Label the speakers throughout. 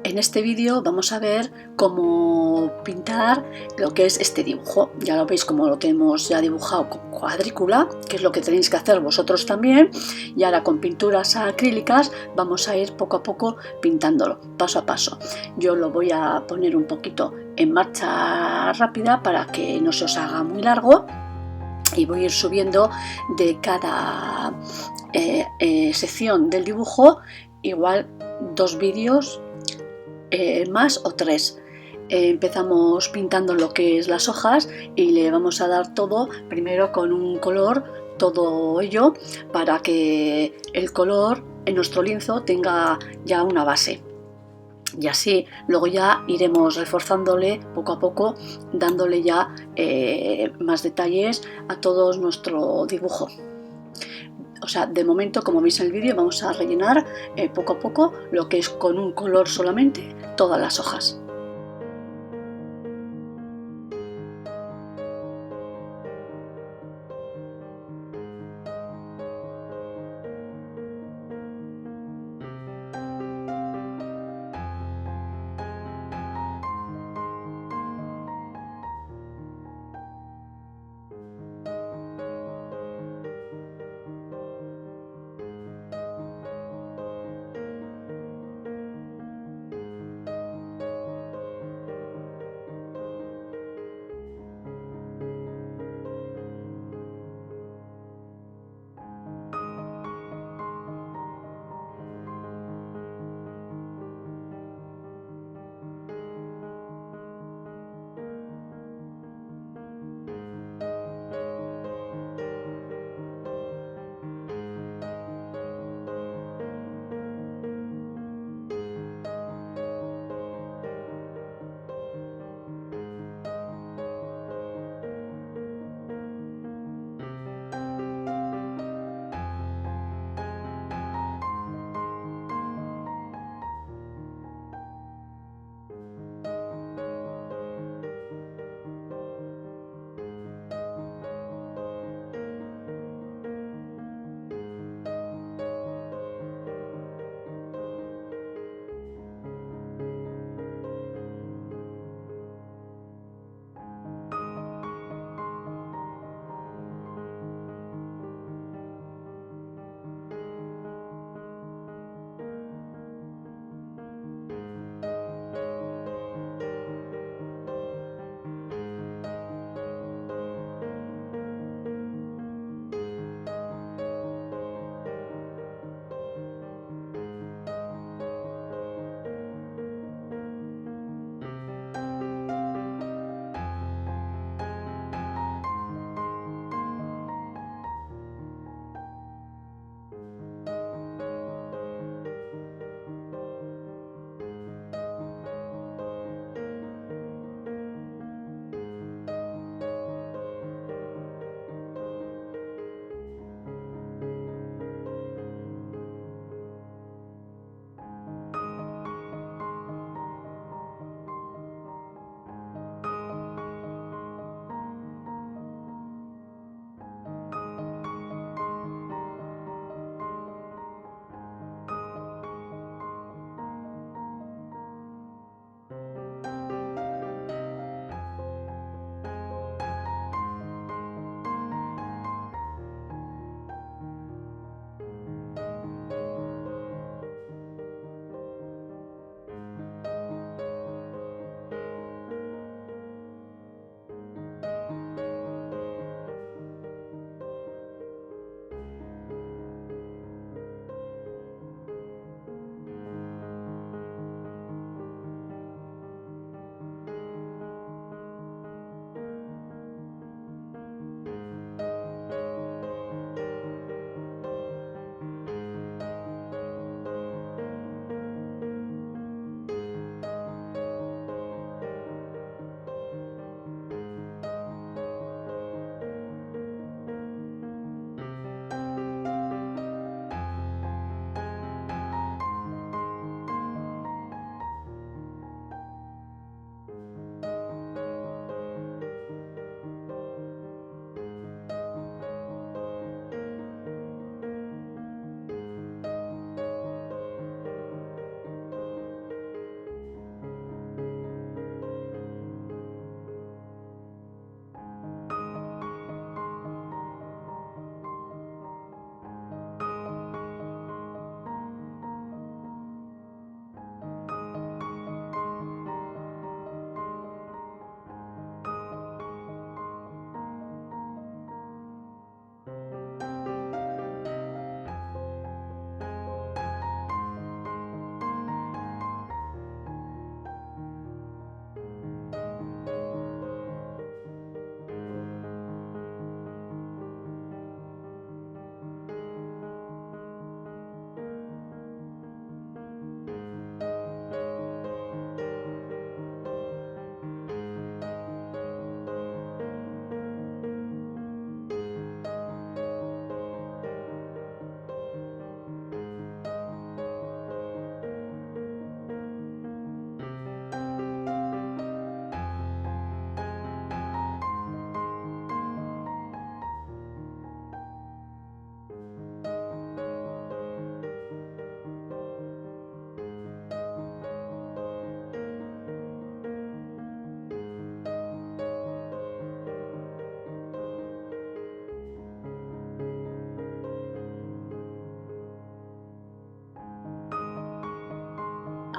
Speaker 1: En este vídeo vamos a ver cómo pintar lo que es este dibujo. Ya lo veis como lo tenemos ya dibujado con cuadrícula, que es lo que tenéis que hacer vosotros también. Y ahora con pinturas acrílicas vamos a ir poco a poco pintándolo, paso a paso. Yo lo voy a poner un poquito en marcha rápida para que no se os haga muy largo. Y voy a ir subiendo de cada sección del dibujo igual 2 vídeos más o 3. Empezamos pintando lo que es las hojas y le vamos a dar todo primero con un color, todo ello, para que el color en nuestro lienzo tenga ya una base. Y así luego ya iremos reforzándole poco a poco, dándole ya más detalles a todo nuestro dibujo. O sea, de momento, como veis en el vídeo, vamos a rellenar poco a poco lo que es con un color solamente todas las hojas.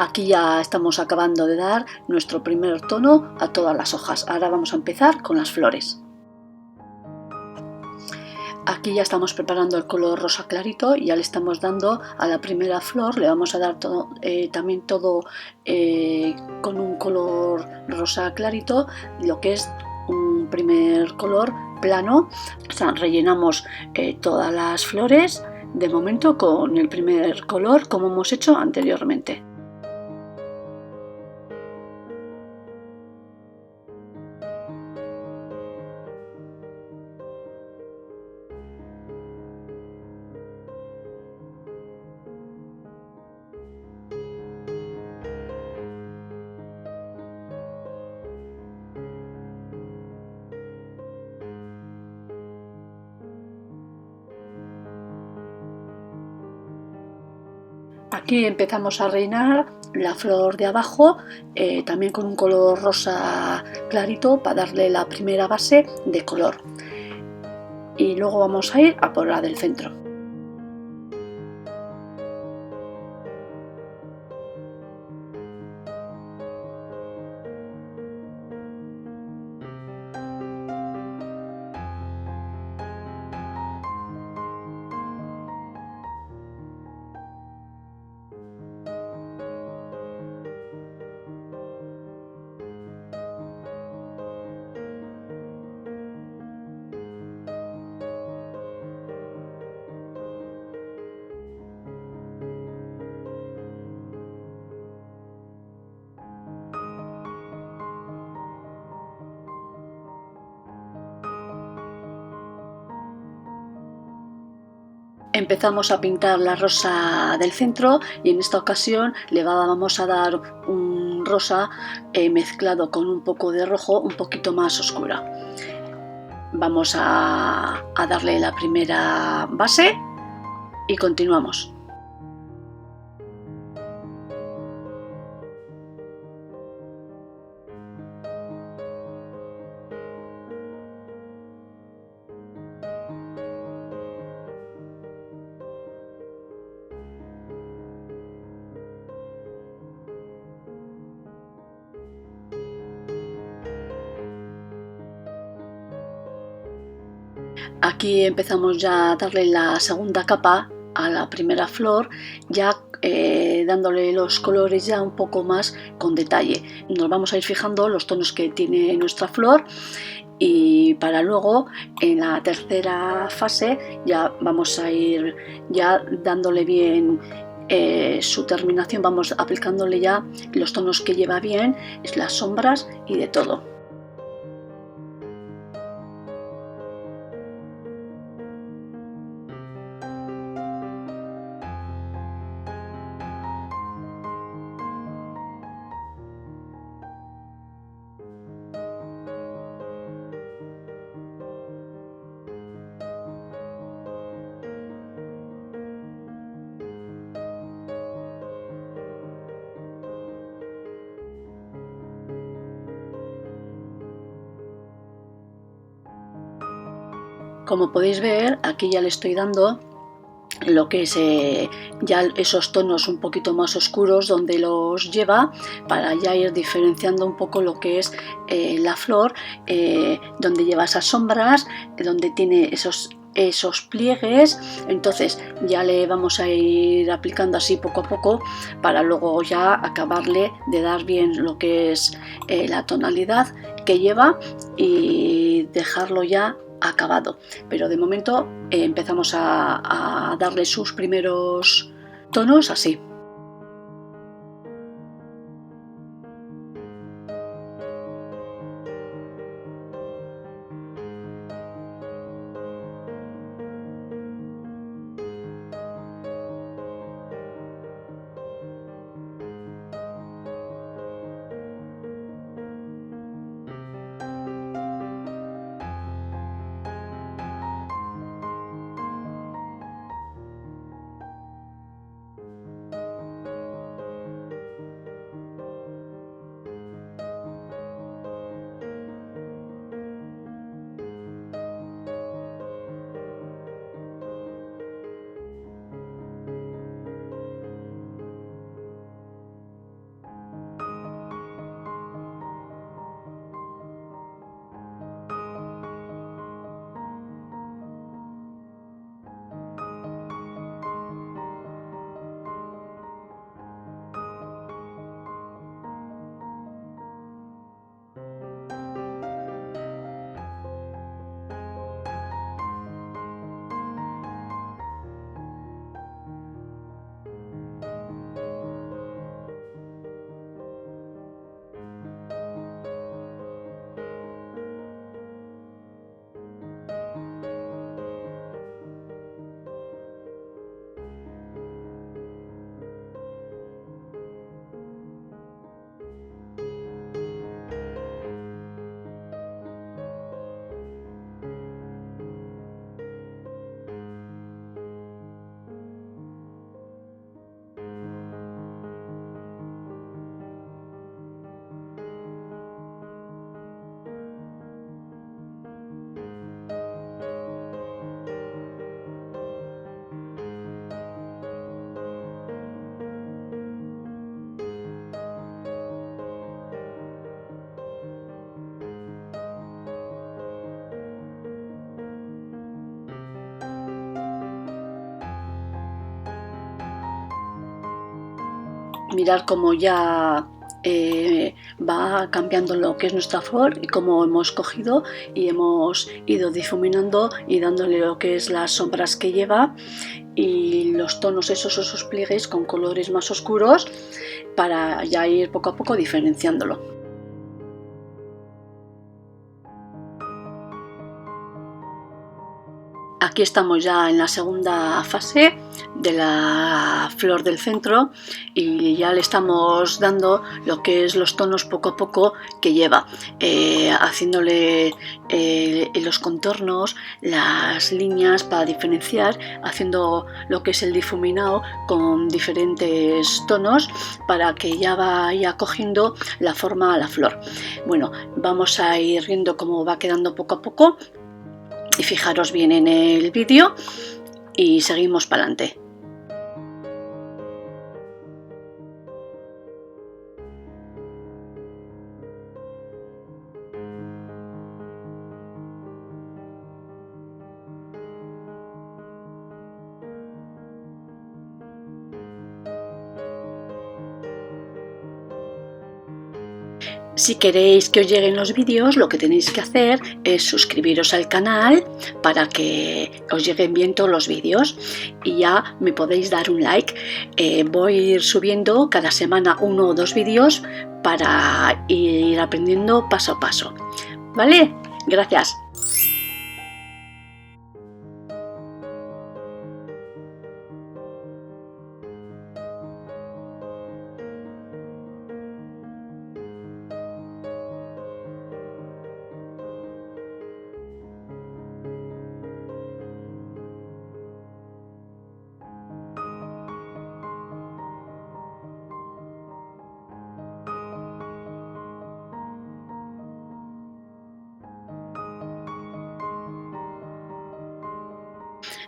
Speaker 1: Aquí ya estamos acabando de dar nuestro primer tono a todas las hojas. Ahora vamos a empezar con las flores. Aquí ya estamos preparando el color rosa clarito y ya le estamos dando a la primera flor, le vamos a dar todo, también todo con un color rosa clarito, lo que es un primer color plano. O sea, rellenamos todas las flores de momento con el primer color como hemos hecho anteriormente. Aquí empezamos a rellenar la flor de abajo también con un color rosa clarito para darle la primera base de color. Y luego vamos a ir a por la del centro. Empezamos a pintar la rosa del centro y en esta ocasión le vamos a dar un rosa mezclado con un poco de rojo, un poquito más oscura. Vamos a darle la primera base y continuamos. Aquí empezamos ya a darle la segunda capa a la primera flor, ya dándole los colores ya un poco más con detalle. Nos vamos a ir fijando los tonos que tiene nuestra flor y para luego en la tercera fase ya vamos a ir ya dándole bien su terminación, vamos aplicándole ya los tonos que lleva bien, las sombras y de todo. Como podéis ver, aquí ya le estoy dando lo que es ya esos tonos un poquito más oscuros donde los lleva, para ya ir diferenciando un poco lo que es la flor, donde lleva esas sombras, donde tiene esos pliegues. Entonces ya le vamos a ir aplicando así poco a poco para luego ya acabarle de dar bien lo que es la tonalidad que lleva y dejarlo ya acabado. Pero de momento empezamos a darle sus primeros tonos así. mirar cómo ya va cambiando lo que es nuestra flor y cómo hemos cogido y hemos ido difuminando y dándole lo que es las sombras que lleva y los tonos esos pliegues con colores más oscuros para ya ir poco a poco diferenciándolo. Aquí estamos ya en la segunda fase de la flor del centro y ya le estamos dando lo que es los tonos poco a poco que lleva, haciéndole los contornos, las líneas para diferenciar, haciendo lo que es el difuminado con diferentes tonos para que ya vaya cogiendo la forma a la flor. Bueno, vamos a ir viendo cómo va quedando poco a poco. Y fijaros bien en el vídeo y seguimos para adelante. Si queréis que os lleguen los vídeos, lo que tenéis que hacer es suscribiros al canal para que os lleguen bien todos los vídeos y ya me podéis dar un like. Voy a ir subiendo cada semana 1 o 2 vídeos para ir aprendiendo paso a paso. ¿Vale? Gracias.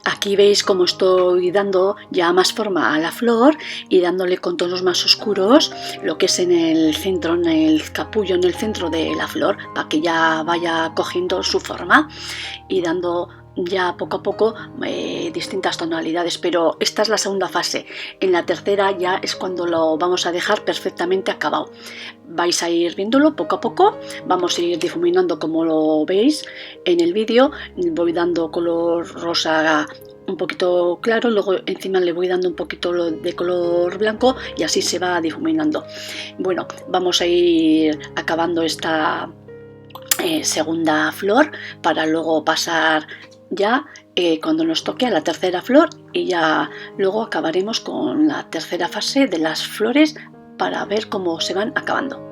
Speaker 1: Aquí veis cómo estoy dando ya más forma a la flor y dándole con tonos más oscuros lo que es en el centro, en el capullo, en el centro de la flor, para que ya vaya cogiendo su forma y dando ya poco a poco distintas tonalidades, pero esta es la segunda fase. En la tercera ya es cuando lo vamos a dejar perfectamente acabado. Vais a ir viéndolo poco a poco, vamos a ir difuminando como lo veis en el vídeo, voy dando color rosa un poquito claro, luego encima le voy dando un poquito de color blanco y así se va difuminando. Bueno, vamos a ir acabando esta segunda flor para luego pasar ya cuando nos toque a la tercera flor y ya luego acabaremos con la tercera fase de las flores para ver cómo se van acabando.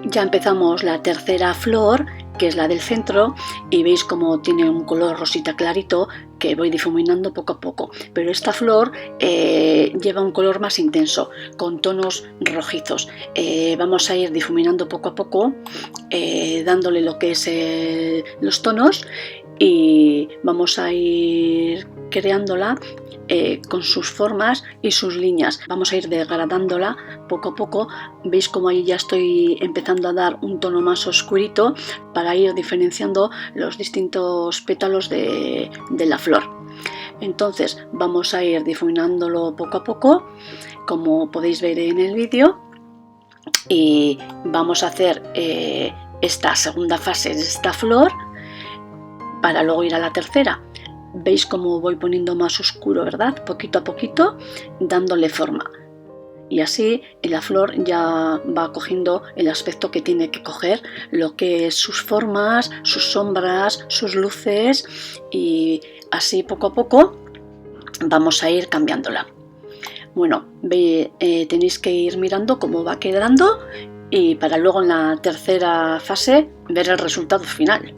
Speaker 1: Ya empezamos la tercera flor, que es la del centro, y veis como tiene un color rosita clarito que voy difuminando poco a poco. Pero esta flor lleva un color más intenso, con tonos rojizos. Vamos a ir difuminando poco a poco, dándole lo que es los tonos, y vamos a ir creándola con sus formas y sus líneas. Vamos a ir degradándola poco a poco. Veis como ahí ya estoy empezando a dar un tono más oscurito para ir diferenciando los distintos pétalos de la flor. Entonces vamos a ir difuminándolo poco a poco, como podéis ver en el vídeo, y vamos a hacer esta segunda fase de esta flor para luego ir a la tercera. Veis cómo voy poniendo más oscuro, ¿verdad? Poquito a poquito, dándole forma. Y así la flor ya va cogiendo el aspecto que tiene que coger, lo que es sus formas, sus sombras, sus luces, y así poco a poco vamos a ir cambiándola. Bueno, tenéis que ir mirando cómo va quedando y para luego en la tercera fase ver el resultado final.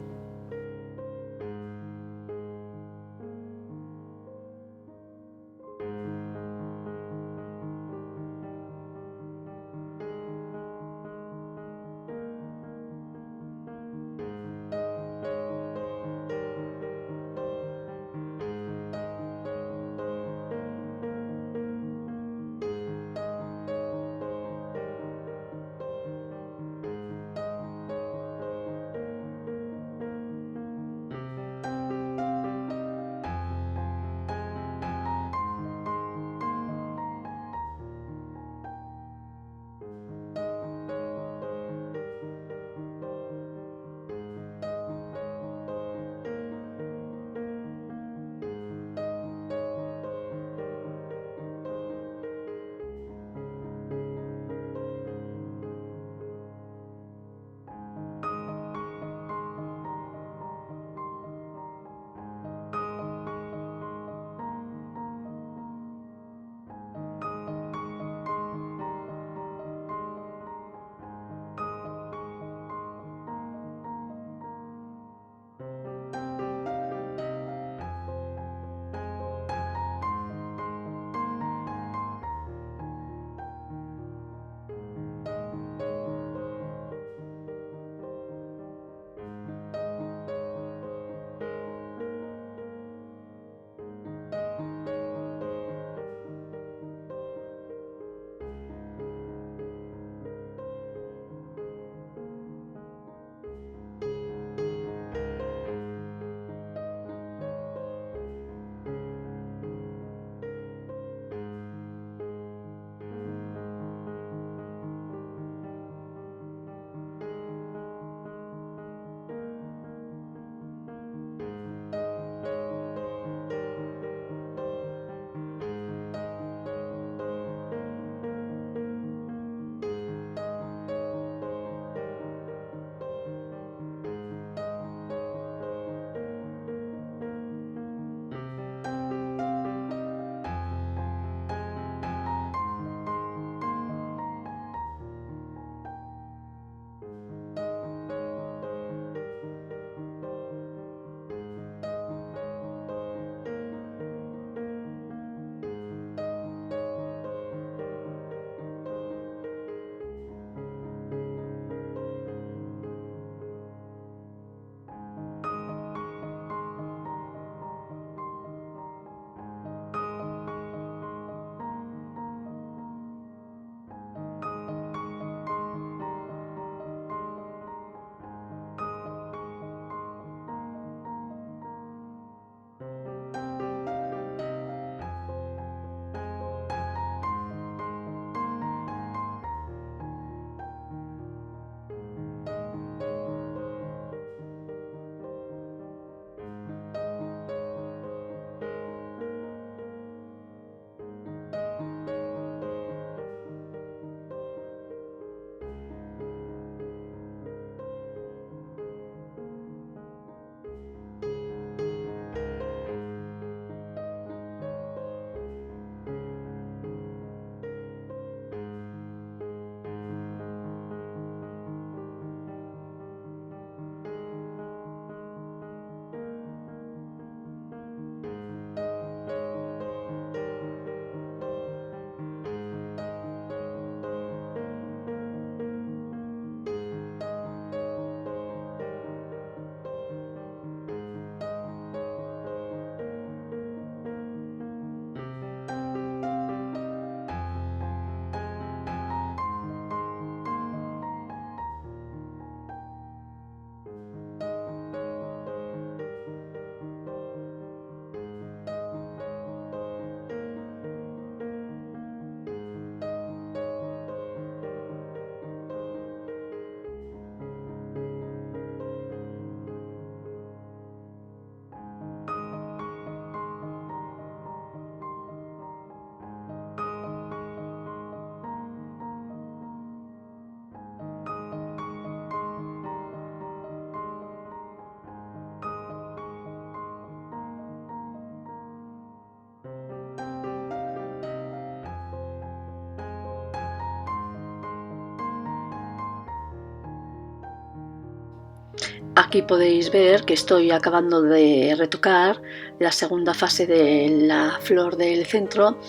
Speaker 1: Aquí podéis ver que estoy acabando de retocar la segunda fase de la flor del centro,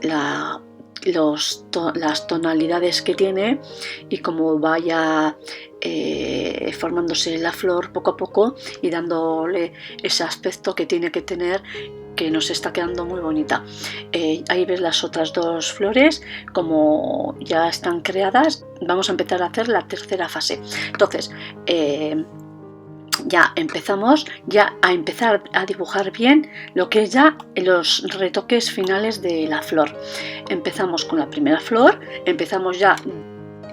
Speaker 1: las tonalidades que tiene y cómo vaya formándose la flor poco a poco y dándole ese aspecto que tiene que tener, que nos está quedando muy bonita. Ahí ves las otras dos flores como ya están creadas. Vamos a empezar a hacer la tercera fase. Entonces ya empezamos a empezar a dibujar bien lo que es ya los retoques finales de la flor. Empezamos con la primera flor, empezamos ya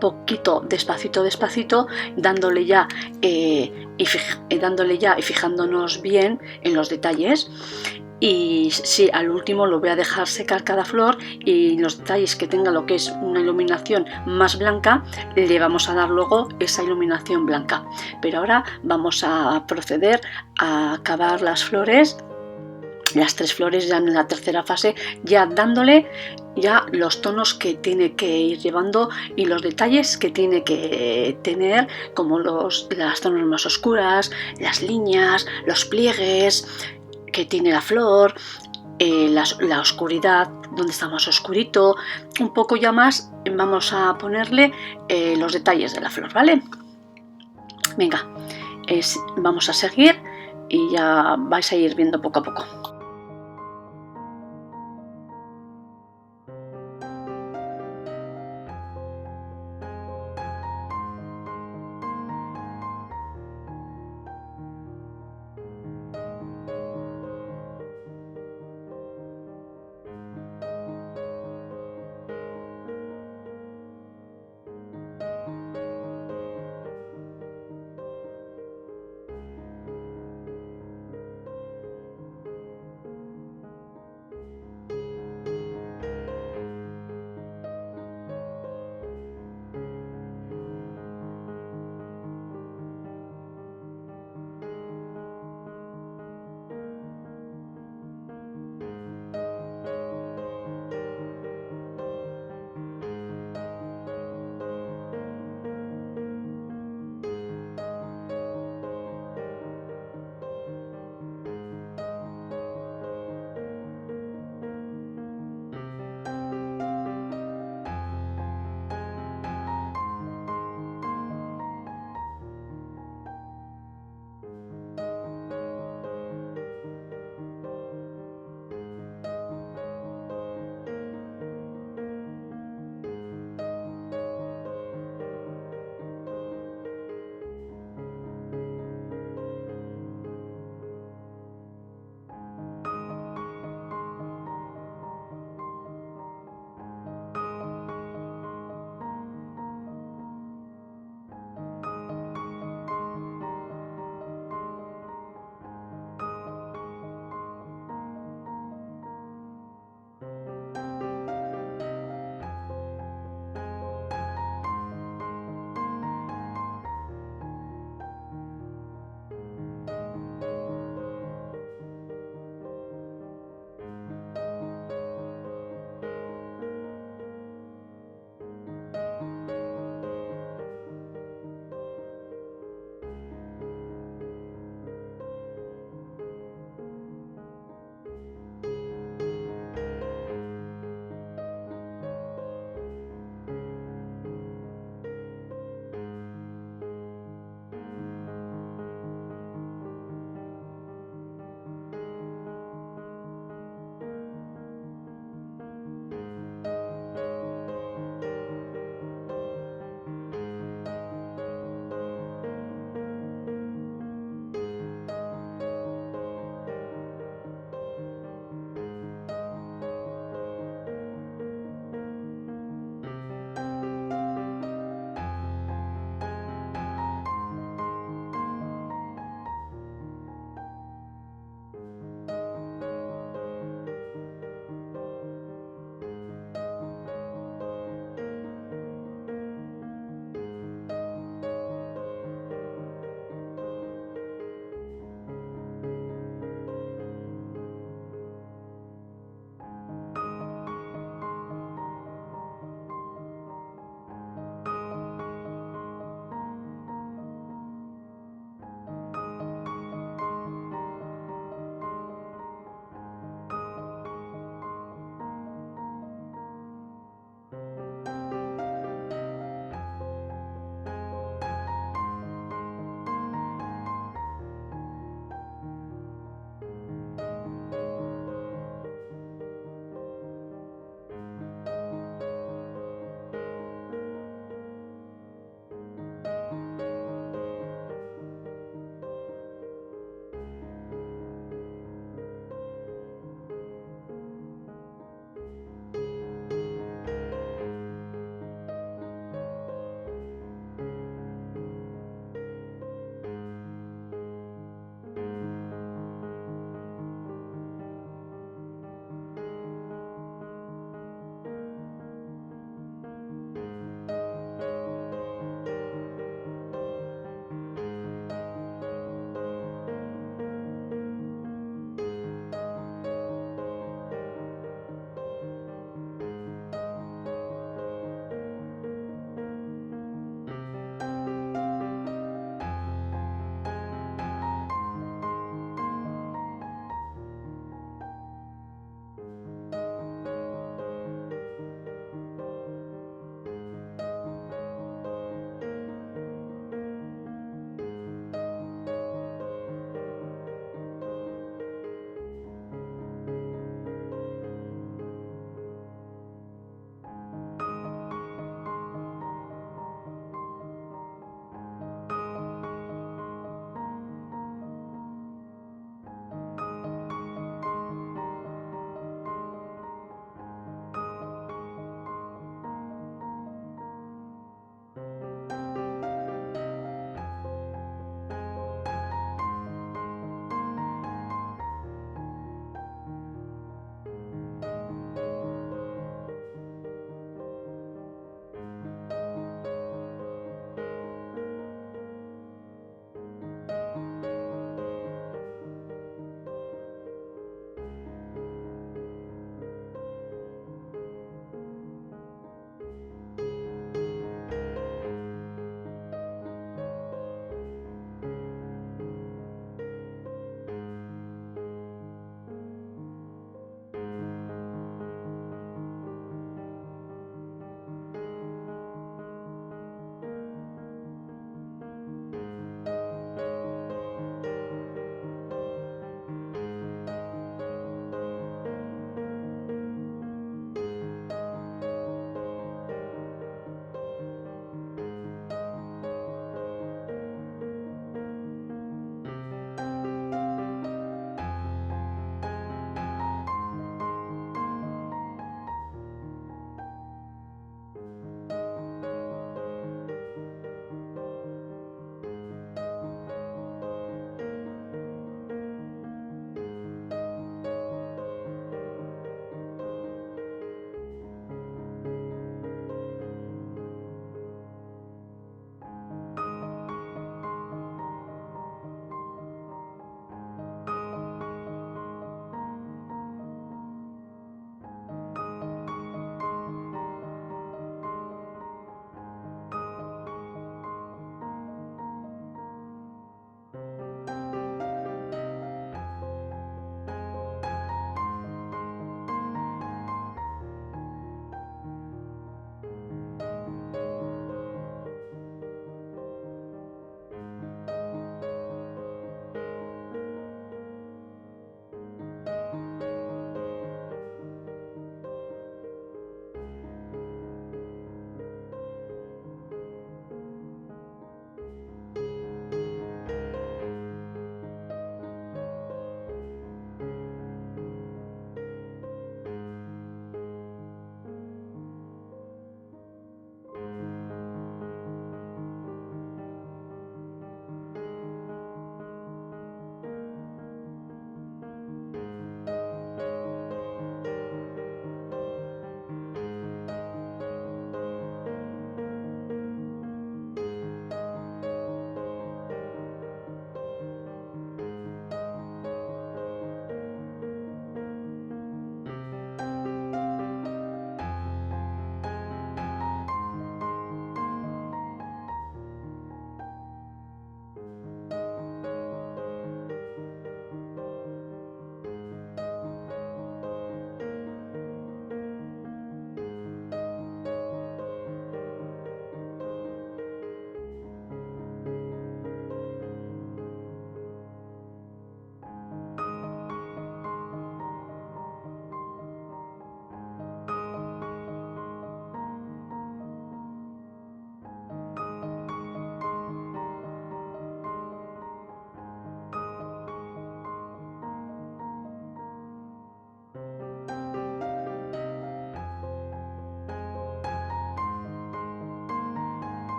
Speaker 1: poquito, despacito, dándole ya y fijándonos bien en los detalles. Y sí, al último lo voy a dejar secar cada flor, y los detalles que tenga lo que es una iluminación más blanca le vamos a dar luego esa iluminación blanca. Pero ahora vamos a proceder a acabar las flores, las tres flores ya en la tercera fase, ya dándole ya los tonos que tiene que ir llevando y los detalles que tiene que tener, como las zonas más oscuras, las líneas, los pliegues que tiene la flor, la oscuridad, donde está más oscurito, un poco ya más vamos a ponerle los detalles de la flor, ¿vale? Venga, vamos a seguir y ya vais a ir viendo poco a poco.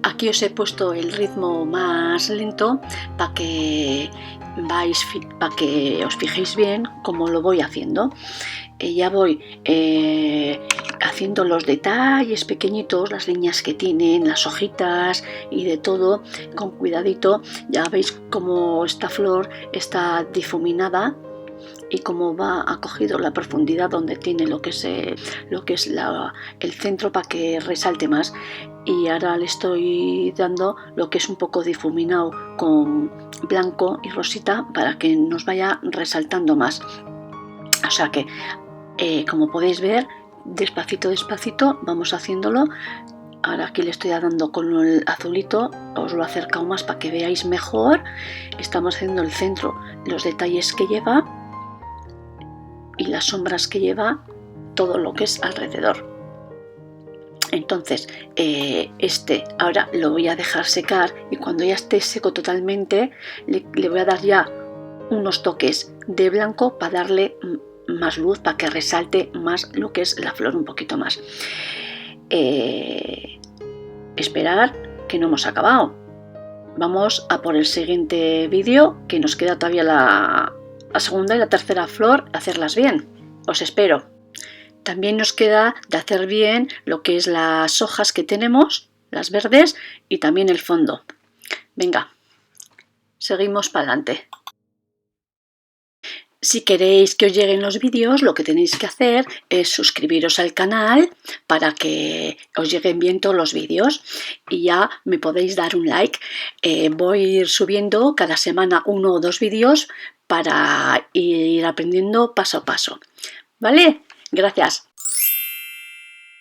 Speaker 1: Aquí os he puesto el ritmo más lento para que os fijéis bien cómo lo voy haciendo. Ya voy haciendo los detalles pequeñitos, las líneas que tienen, las hojitas y de todo, con cuidadito. Ya veis cómo esta flor está difuminada y cómo va acogido la profundidad donde tiene lo que es el centro para que resalte más. Y ahora le estoy dando lo que es un poco difuminado con blanco y rosita para que nos vaya resaltando más. O sea que como podéis ver, despacito despacito vamos haciéndolo. Ahora aquí le estoy dando con el azulito, os lo he acercado más para que veáis mejor. Estamos haciendo el centro, los detalles que lleva y las sombras que lleva, todo lo que es alrededor. Entonces ahora lo voy a dejar secar y cuando ya esté seco totalmente le voy a dar ya unos toques de blanco para darle más luz, para que resalte más lo que es la flor un poquito más. Esperar, que no hemos acabado. Vamos a por el siguiente vídeo, que nos queda todavía la segunda y la tercera flor, hacerlas bien. Os espero. También nos queda de hacer bien lo que es las hojas que tenemos, las verdes, y también el fondo. Venga, seguimos para adelante. Si queréis que os lleguen los vídeos, lo que tenéis que hacer es suscribiros al canal para que os lleguen bien todos los vídeos y ya me podéis dar un like. Voy a ir subiendo cada semana 1 o 2 vídeos para ir aprendiendo paso a paso. ¿Vale? Gracias.